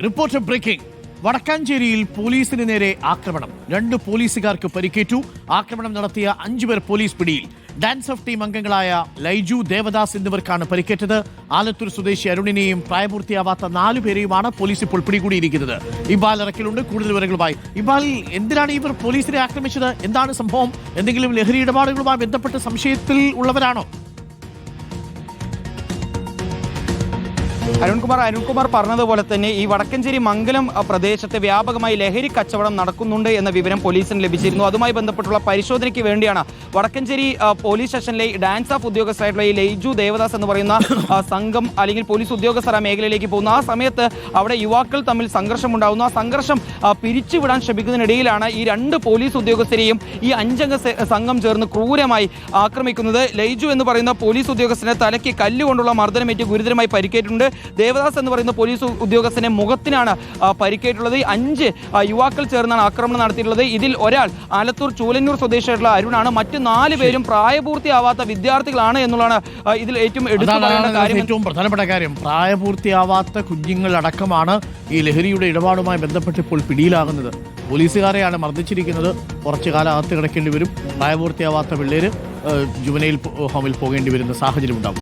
Report breaking. വടക്കാഞ്ചേരിയിൽ പോലീസിന് നേരെ ആക്രമണം. 2 പോലീസുകാർക്ക് പരിക്കേറ്റു. ആക്രമണം നടത്തിയ 5 പേർ പോലീസ് പിടിയിൽ. ഡാൻസ് ഓഫ് ടീം അംഗങ്ങളായ ലൈജു, ദേവദാസ് എന്നിവർക്കാണ് പരിക്കേറ്റത്. ആലത്തൂർ സ്വദേശി അരുണിനെയും പ്രായപൂർത്തിയാവാത്ത 4 പേരെയുമാണ് പോലീസ് ഇപ്പോൾ പിടികൂടിയിരിക്കുന്നത്. ഇബാൽ ഇറക്കിലുണ്ട്. കൂടുതൽ വിവരങ്ങളുമായി ഇബാൽ, എന്തിനാണ് ഇവർ പോലീസിനെ ആക്രമിച്ചത്? എന്താണ് സംഭവം? എന്തെങ്കിലും ലഹരി ഇടപാടുകളുമായി ബന്ധപ്പെട്ട് സംശയത്തിൽ ഉള്ളവരാണോ? അരുൺകുമാർ പറഞ്ഞതുപോലെ തന്നെ ഈ വടക്കഞ്ചേരി മംഗലം പ്രദേശത്തെ വ്യാപകമായി ലഹരി കച്ചവടം നടക്കുന്നുണ്ട് എന്ന വിവരം പോലീസിന് ലഭിച്ചിരുന്നു. അതുമായി ബന്ധപ്പെട്ടുള്ള പരിശോധനയ്ക്ക് വേണ്ടിയാണ് വടക്കഞ്ചേരി പോലീസ് സ്റ്റേഷനിലെ ഡാൻസ് ഓഫ് ഉദ്യോഗസ്ഥരായിട്ടുള്ള ഈ ലൈജു, ദേവദാസ് എന്ന് പറയുന്ന സംഘം അല്ലെങ്കിൽ പോലീസ് ഉദ്യോഗസ്ഥർ ആ മേഖലയിലേക്ക് പോകുന്നു. ആ സമയത്ത് അവിടെ യുവാക്കൾ തമ്മിൽ സംഘർഷമുണ്ടാകുന്നു. ആ സംഘർഷം പിരിച്ചുവിടാൻ ശ്രമിക്കുന്നതിനിടയിലാണ് ഈ 2 പോലീസ് ഉദ്യോഗസ്ഥരെയും ഈ 5 അംഗ സംഘം ചേർന്ന് ക്രൂരമായി ആക്രമിക്കുന്നത്. ലൈജു എന്ന് പറയുന്ന പോലീസ് ഉദ്യോഗസ്ഥന്റെ തലയ്ക്ക് കല്ലുകൊണ്ടുള്ള മർദ്ദനമേറ്റ് ഗുരുതരമായി പരിക്കേറ്റിട്ടുണ്ട്. ദേവദാസ് എന്ന് പറയുന്ന പോലീസ് ഉദ്യോഗസ്ഥന്റെ മുഖത്തിനാണ് പരിക്കേറ്റുള്ളത്. 5 യുവാക്കൾ ചേർന്നാണ് ആക്രമണം നടത്തിയിട്ടുള്ളത്. ഇതിൽ ഒരാൾ ആലത്തൂർ ചൂലന്നൂർ സ്വദേശിയായിട്ടുള്ള അരുണാണ്. മറ്റ് 4 പേരും പ്രായപൂർത്തിയാവാത്ത വിദ്യാർത്ഥികളാണ് എന്നുള്ളതാണ് ഇതിൽ ഏറ്റവും എടുത്തു പറയേണ്ട കാര്യം. ഏറ്റവും പ്രധാനപ്പെട്ട കാര്യം, പ്രായപൂർത്തിയാവാത്ത കുഞ്ഞുങ്ങളടക്കമാണ് ഈ ലഹരിയുടെ ഇടപാടുമായി ബന്ധപ്പെട്ട് ഇപ്പോൾ പിടിയിലാകുന്നത്. പോലീസുകാരെയാണ് മർദ്ദിച്ചിരിക്കുന്നത്. കുറച്ചു കാലം അകത്ത് കിടക്കേണ്ടി വരും. പ്രായപൂർത്തിയാവാത്ത പിള്ളേര് ജുവനൈൽ ഹോമിൽ പോകേണ്ടി വരുന്ന സാഹചര്യം ഉണ്ടാകും.